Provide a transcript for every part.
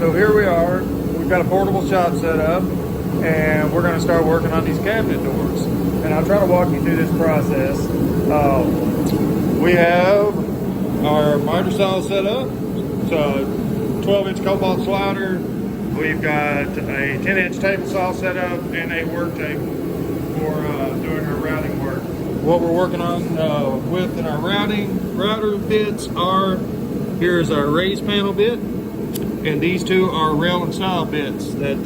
So here we are. We've got a portable shop set up, and we're going to start working on these cabinet doors. And I'll try to walk you through this process. We have our miter saw set up. It's a 12-inch cobalt slider. We've got a 10-inch table saw set up and a work table for doing our routing work. What we're working on with in our router bits are, here's our raised panel bit, and these two are rail and style bits that,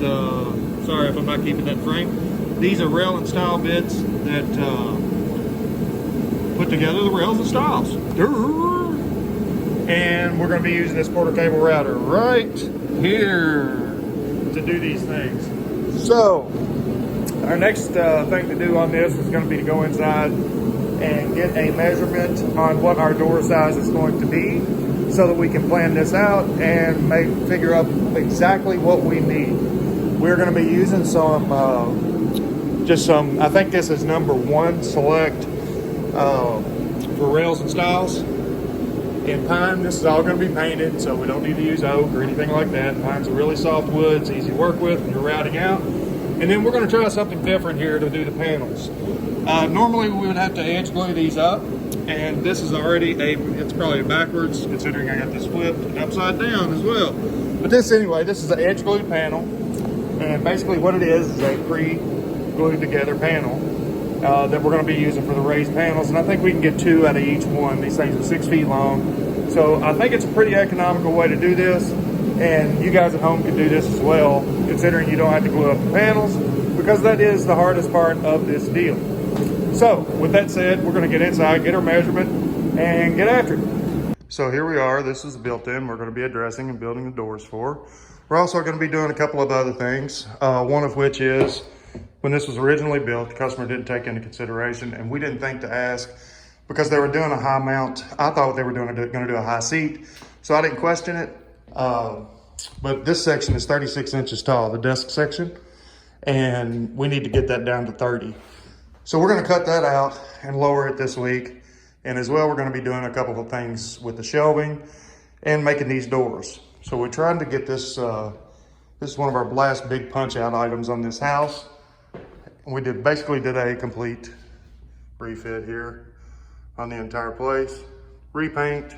sorry if I'm not keeping that frame. These are rail and style bits that put together the rails and stiles. And we're going to be using this quarter cable router right here to do these things. So our next thing to do on this is going to be to go inside and get a measurement on what our door size is going to be, so that we can plan this out and figure out exactly what we need. We're going to be using some, I think this is number 1 select for rails and stiles. In pine, this is all going to be painted, so we don't need to use oak or anything like that. Pine's a really soft wood, it's easy to work with when you're routing out. And then we're going to try something different here to do the panels. Normally we would have to edge glue these up, and this is already it's probably backwards considering I got this flipped and upside down as well. But this is an edge glued panel, and basically what it is a pre-glued together panel that we're going to be using for the raised panels, and I think we can get 2 out of each one. These things are 6 feet long, so I think it's a pretty economical way to do this, and you guys at home can do this as well, considering you don't have to glue up the panels, because that is the hardest part of this deal. So with that said, we're going to get inside, get our measurement, and get after it. So here we are. This is the built-in we're going to be addressing and building the doors for. We're also going to be doing a couple of other things, one of which is, when this was originally built, the customer didn't take into consideration, and we didn't think to ask, because they were doing a high mount. I thought they were going to do a high seat, so I didn't question it. But this section is 36 inches tall, the desk section, and we need to get that down to 30. So we're going to cut that out and lower it this week. And as well, we're going to be doing a couple of things with the shelving and making these doors. So we're trying to get this, this is one of our last big punch out items on this house. We basically did a complete refit here on the entire place. Repaint,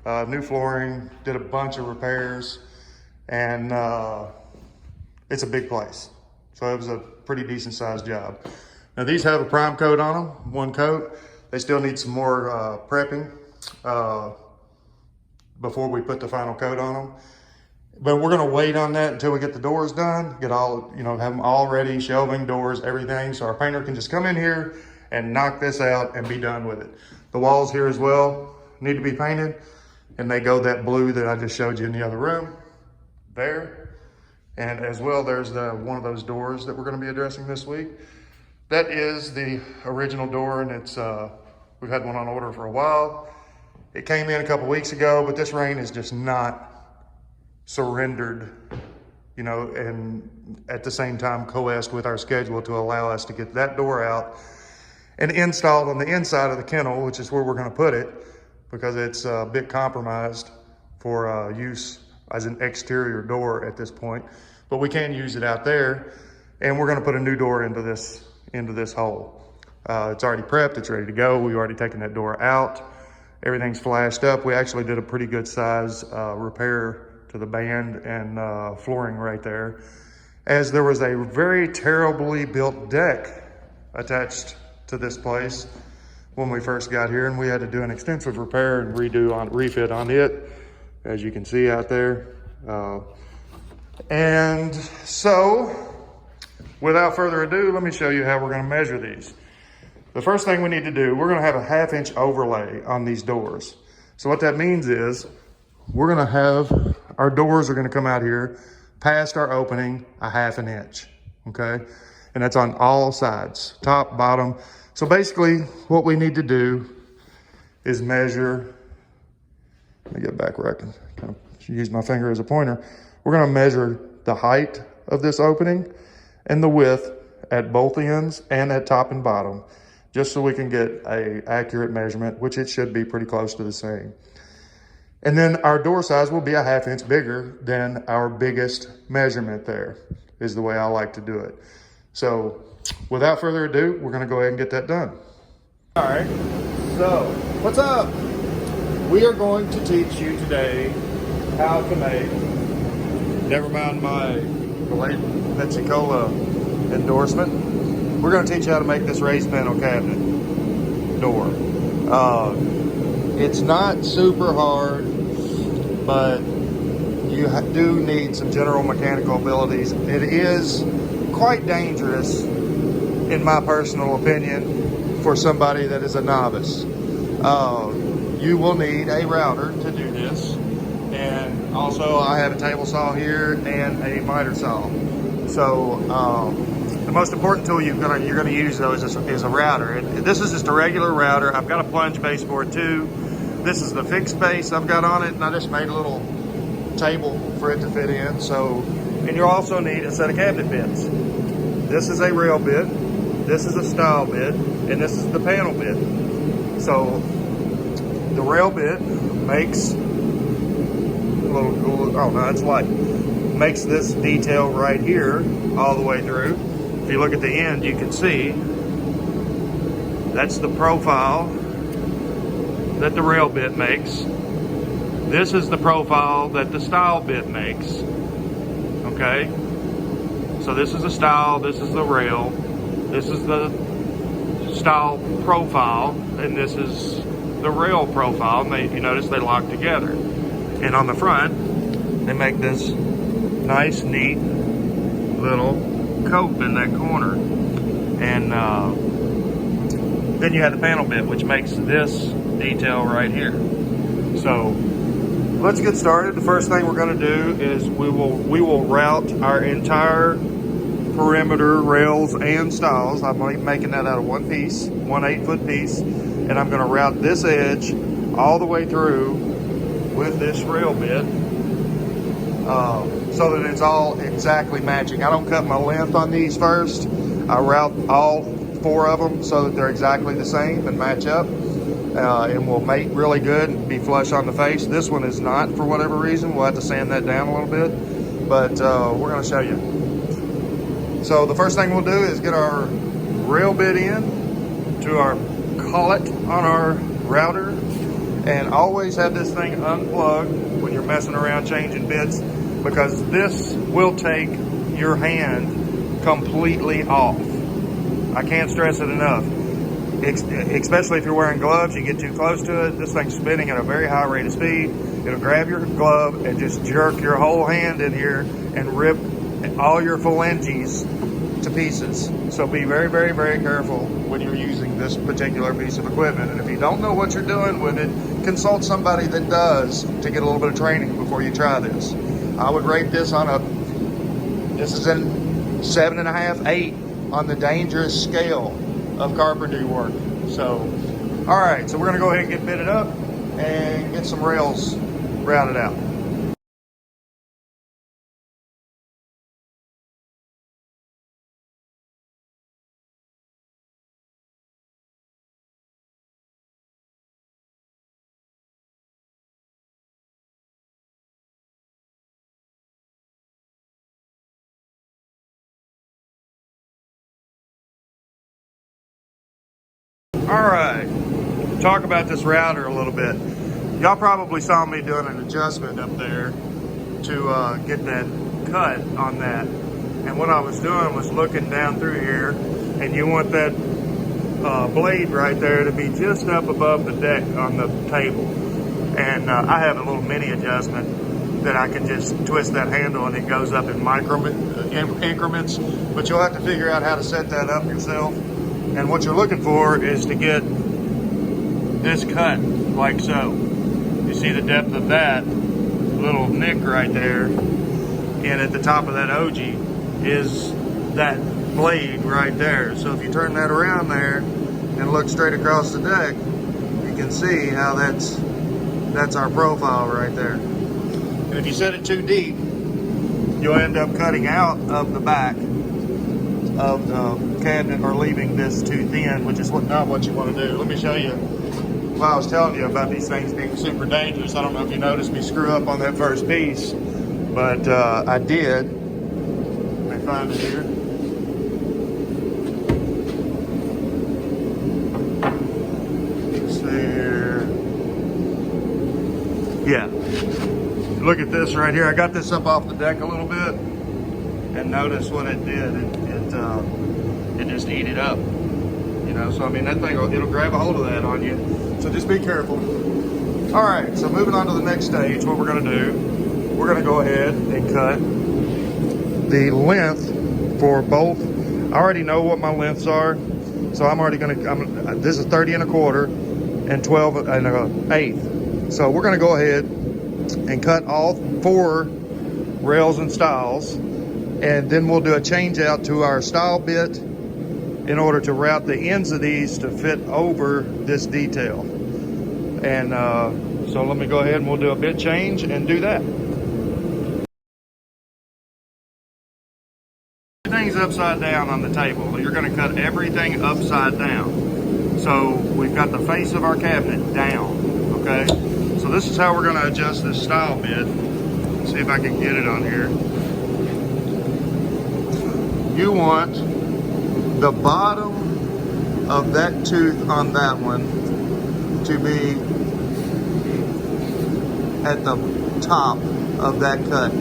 new flooring, did a bunch of repairs, and it's a big place. So it was a pretty decent sized job. Now these have a prime coat on them, 1 coat. They still need some more prepping before we put the final coat on them. But we're gonna wait on that until we get the doors done, get all, have them all ready, shelving, doors, everything, so our painter can just come in here and knock this out and be done with it. The walls here as well need to be painted, and they go that blue that I just showed you in the other room, there. And as well, there's one of those doors that we're gonna be addressing this week. That is the original door, and it's we've had one on order for a while. It came in a couple weeks ago, but this rain is just not surrendered, and at the same time coalesced with our schedule to allow us to get that door out and installed on the inside of the kennel, which is where we're going to put it, because it's a bit compromised for use as an exterior door at this point. But we can use it out there, and we're going to put a new door into this hole. It's already prepped, it's ready to go. We've already taken that door out. Everything's flashed up. We actually did a pretty good size repair to the band and flooring right there, as there was a very terribly built deck attached to this place when we first got here, and we had to do an extensive repair and refit on it, as you can see out there. And so without further ado, let me show you how we're going to measure these. The first thing we need to do, we're going to have a 1/2 inch overlay on these doors. So what that means is we're going to have, our doors are going to come out here past our opening a 1/2 inch, okay? And that's on all sides, top, bottom. So basically what we need to do is measure, let me get back where I can kind of use my finger as a pointer. We're going to measure the height of this opening and the width at both ends and at top and bottom, just so we can get a accurate measurement, which it should be pretty close to the same. And then our door size will be a 1/2 inch bigger than our biggest measurement there, is the way I like to do it. So without further ado, we're gonna go ahead and get that done. All right, so what's up? We are going to teach you today how to make, never mind my blatant Pepsi-Cola endorsement, we're gonna teach you how to make this raised panel cabinet door. It's not super hard, but you do need some general mechanical abilities. It is quite dangerous, in my personal opinion, for somebody that is a novice. You will need a router to do this, and also I have a table saw here and a miter saw. So the most important tool you're gonna use though is a router. And this is just a regular router. I've got a plunge base for it too. This is the fixed base I've got on it, and I just made a little table for it to fit in. So, and you'll also need a set of cabinet bits. This is a rail bit, this is a stile bit, and this is the panel bit. So the rail bit makes a little, oh no, it's light. Makes this detail right here all the way through. If you look at the end, you can see that's the profile that the rail bit makes. This is the profile that the stile bit makes. Okay? So this is the stile, this is the rail, this is the stile profile, and this is the rail profile. And you notice they lock together. And on the front, they make this nice, neat little cope in that corner. And then you have the panel bit, which makes this detail right here. So let's get started. The first thing we're going to do is we will route our entire perimeter rails and stiles. I'm making that out of one piece, 1 8-foot piece, and I'm going to route this edge all the way through with this rail bit, so that it's all exactly matching. I don't cut my length on these first. I route all 4 of them so that they're exactly the same and match up. And will mate really good and be flush on the face. This one is not, for whatever reason. We'll have to sand that down a little bit, but we're going to show you. So the first thing we'll do is get our rail bit in to our collet on our router, and always have this thing unplugged when you're messing around changing bits, because this will take your hand completely off. I can't stress it enough. Especially if you're wearing gloves, you get too close to it, this thing's spinning at a very high rate of speed. It'll grab your glove and just jerk your whole hand in here and rip all your phalanges to pieces. So be very, very, very careful when you're using this particular piece of equipment. And if you don't know what you're doing with it, consult somebody that does to get a little bit of training before you try this. I would rate this this is in 7.5, 8 on the dangerous scale of carpentry work. So, all right, so we're gonna go ahead and get bitted up and get some rails routed out. All right, talk about this router a little bit. Y'all probably saw me doing an adjustment up there to get that cut on that. And what I was doing was looking down through here, and you want that blade right there to be just up above the deck on the table. And I have a little mini adjustment that I can just twist that handle and it goes up in increments, but you'll have to figure out how to set that up yourself. And what you're looking for is to get this cut like so. You see the depth of that little nick right there, and at the top of that OG is that blade right there. So if you turn that around there and look straight across the deck, you can see how that's our profile right there. And if you set it too deep, you'll end up cutting out of the back of the cabinet or leaving this too thin, which is not what you want to do. Let me show you Well, I was telling you about these things being super dangerous. I don't know if you noticed me screw up on that first piece, but I did. Let me find it here. Let's see here. Yeah. Look at this right here. I got this up off the deck a little bit, and notice what it did. It just ate it up. You know, so I mean, that thing, it'll grab a hold of that on you. So just be careful. All right, so moving on to the next stage, what we're gonna do, we're gonna go ahead and cut the length for both. I already know what my lengths are, so I'm already gonna, this is 30 1/4 and 12 1/8. So we're gonna go ahead and cut all 4 rails and stiles, and then we'll do a change out to our stile bit in order to route the ends of these to fit over this detail. And so let me go ahead and we'll do a bit change and do that. Everything's upside down on the table. You're gonna cut everything upside down. So we've got the face of our cabinet down, okay? So this is how we're gonna adjust this stile bit. Let's see if I can get it on here. You want the bottom of that tooth on that one to be at the top of that cut,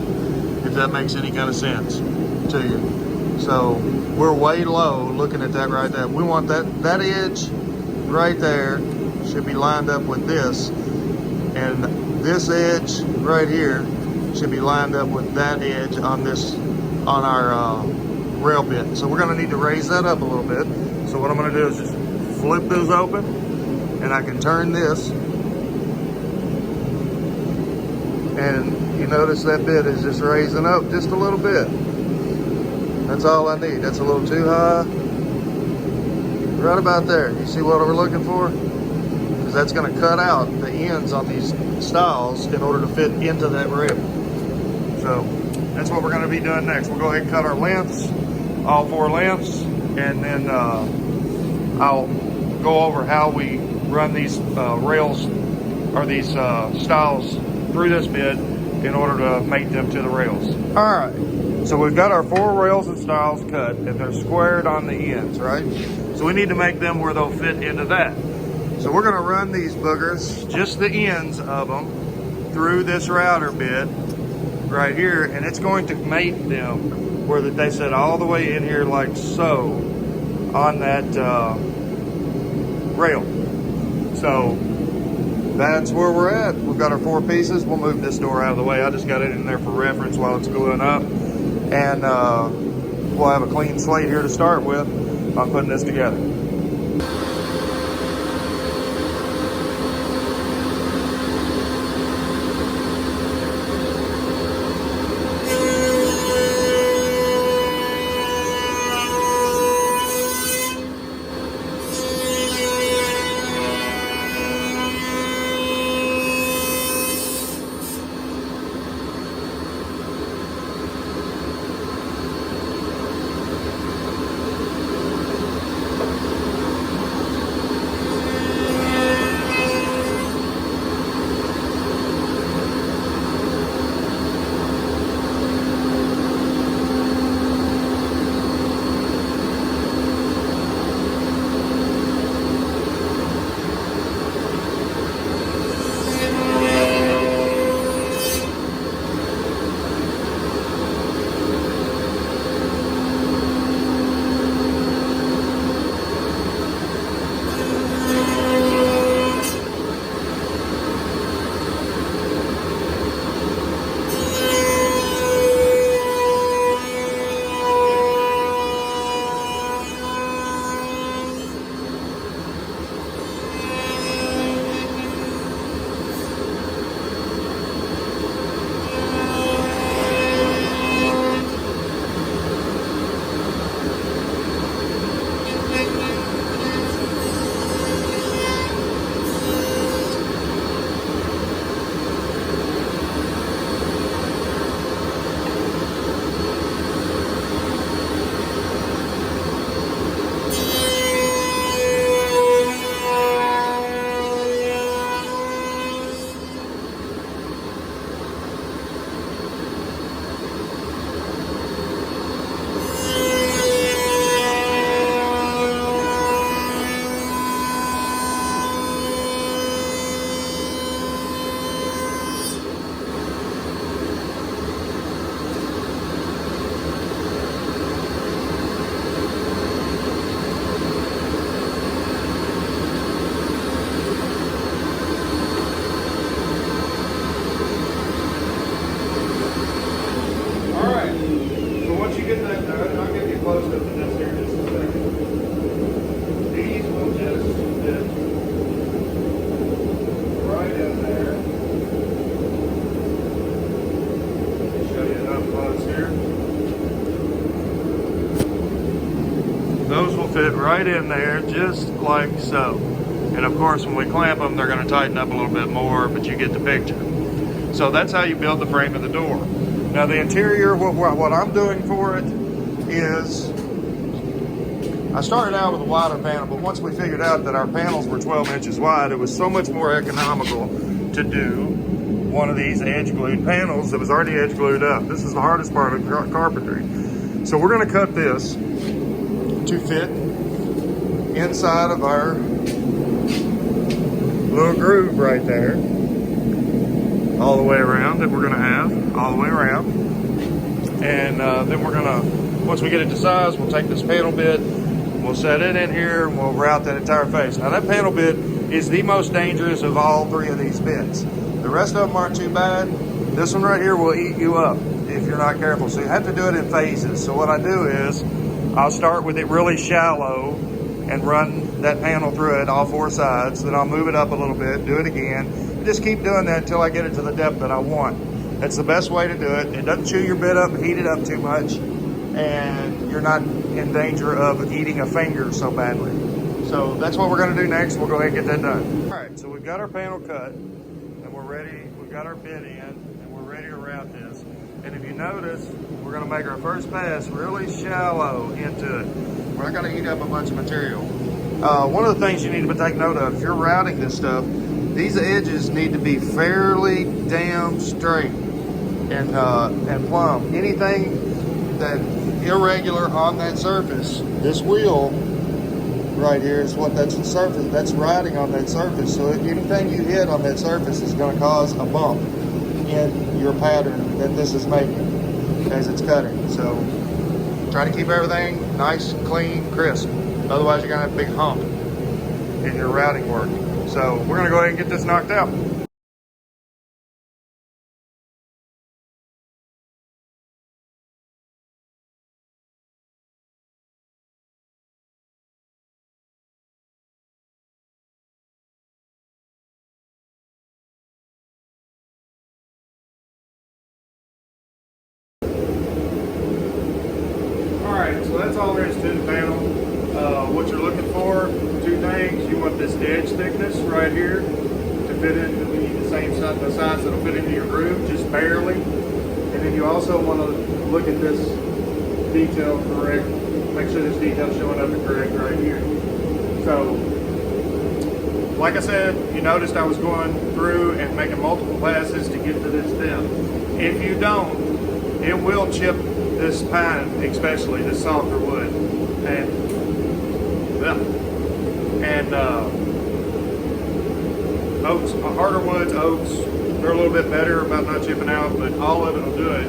if that makes any kind of sense to you. So we're way low looking at that right there. We want that edge right there should be lined up with this, and this edge right here should be lined up with that edge on this, on our rail bit. So we're gonna need to raise that up a little bit. So what I'm gonna do is just flip those open, and I can turn this, and you notice that bit is just raising up just a little bit. That's all I need. That's a little too high. Right about there. You see what we're looking for? Because that's gonna cut out the ends on these stiles in order to fit into that rail. So that's what we're gonna be doing next. We'll go ahead and cut our lengths, all 4 lengths, and then I'll go over how we run these rails, or these stiles through this bit in order to mate them to the rails. All right, so we've got our 4 rails and stiles cut, and they're squared on the ends, right? So we need to make them where they'll fit into that. So we're gonna run these boogers, just the ends of them, through this router bit right here, and it's going to mate them where they sit all the way in here like so on that rail. So that's where we're at. We've got our 4 pieces. We'll move this door out of the way. I just got it in there for reference while it's gluing up. And we'll have a clean slate here to start with on putting this together. something else here in just a second. These will just fit right in there. Let me show you enough close here. Those will fit right in there just like so. And of course, when we clamp them, they're going to tighten up a little bit more, but you get the picture. So that's how you build the frame of the door. Now the interior, what I'm doing for it is, I started out with a wider panel, but once we figured out that our panels were 12 inches wide, it was so much more economical to do one of these edge glued panels that was already edge glued up. This is the hardest part of carpentry. So we're going to cut this to fit inside of our little groove right there, all the way around, that we're going to have all the way around. And then we're going to, once we get it to size, we'll take this panel bit, we'll set it in here, and we'll route that entire face. Now that panel bit is the most dangerous of all three of these bits. The rest of them aren't too bad. This one right here will eat you up if you're not careful. So you have to do it in phases. So what I do is, I'll start with it really shallow and run that panel through it, all four sides. Then I'll move it up a little bit, do it again. And just keep doing that until I get it to the depth that I want. That's the best way to do it. It doesn't chew your bit up and heat it up too much. And you're not in danger of eating a finger so badly. So that's what we're gonna do next. We'll go ahead and get that done. All right, so we've got our panel cut and we're ready. We've got our bit in and we're ready to route this. And if you notice, we're gonna make our first pass really shallow into it. We're not gonna eat up a bunch of material. One of the things you need to take note of, if you're routing this stuff, these edges need to be fairly damn straight and plumb. Anything that irregular on that surface, this wheel right here is what that's the surface, that's riding on that surface. So anything you hit on that surface is gonna cause a bump in your pattern that this is making as it's cutting. So try to keep everything nice, clean, crisp. Otherwise you're gonna have a big hump in your routing work. So we're gonna go ahead and get this knocked out. So that's all there is to the panel. What you're looking for, two things. You want this edge thickness right here to fit in. We need the same size, the size that'll fit into your groove, just barely. And then you also want to look at this detail correct. Make sure this detail's showing up correct right here. So, like I said, you noticed I was going through and making multiple passes to get to this depth. If you don't, it will chip this pine, especially this softer wood, and oaks, harder woods, oaks, they're a little bit better about not chipping out, but all of it will do it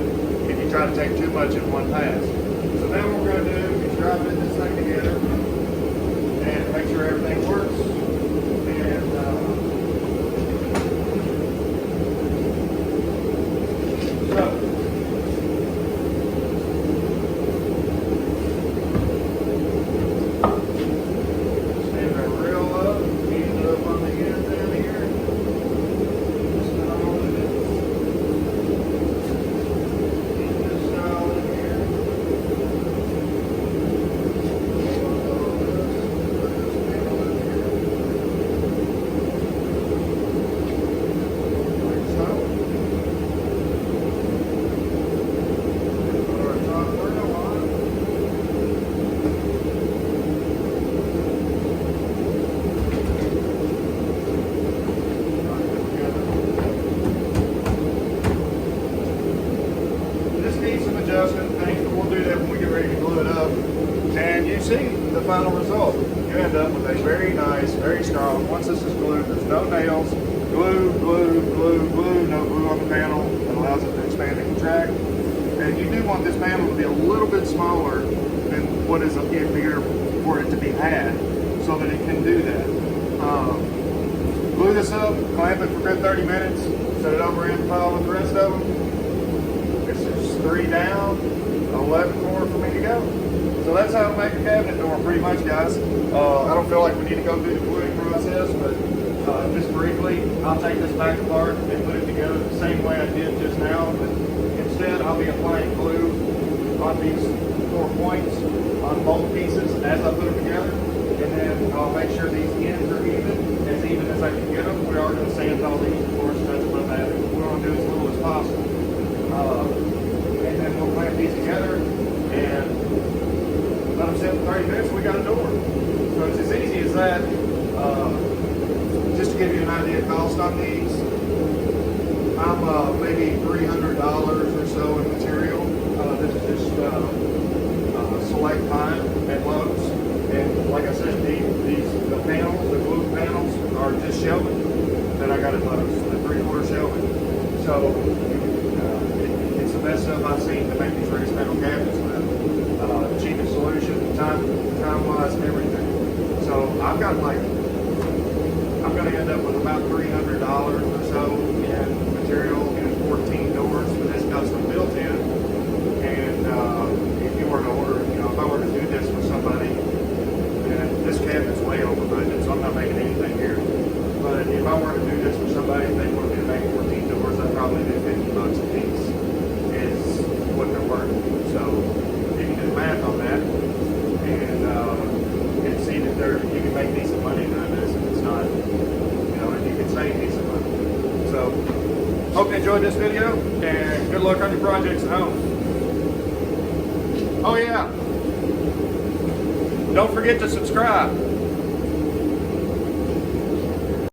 if you try to take too much in one pass. So now what we're going to do is try to put this thing together and make sure everything works. The final result, you end up with a very nice, very strong, once this is glued, there's no nails, glue, glue, glue, glue, no glue on the panel that allows it to expand and contract. And you do want this panel to be a little bit smaller than what is in here for it to be had, so that it can do that. Glue this up, clamp it for a good 30 minutes, set it over in the pile with the rest of them. It's just 3 down, 11 more for me to go. So that's how to make a cabinet door pretty much, guys. I don't feel like we need to go through the gluing process, but just briefly, I'll take this back apart and put it together the same way I did just now, but instead I'll be applying glue on these 4 points on both pieces as I put them together, and then I'll make sure these ends are even as I can get them. We are going to sand all these, of course, that's above that. We want to do as little as possible. And then we'll clamp these together and let them sit for 30 minutes, we got a door. So it's as easy as that. Just to give you an idea of cost on these, I'm maybe $300 or so in material. This is just select pine at Lowe's. And like I said, the panels, the glue panels are just shelving that I got at Lowe's, the 3/4 shelving. So it's the best stuff I've seen to make these raised panel cabinets with. Cheapest solution, time-wise, everything. So I'm going to end up with about $300 or so in material and 14 doors for this custom built-in. And if you were to order, if I were to do this for somebody, and this cabinet's way over budget, so I'm not making anything here. But if I were to do this for somebody, if they wanted me to make 14 doors, I'd probably do $50 a piece is what they're worth. So you can do the math on that and see that you can make decent money doing this, and it's not, and you can save decent money. So hope you enjoyed this video, and good luck on your projects at home. Oh yeah, don't forget to subscribe.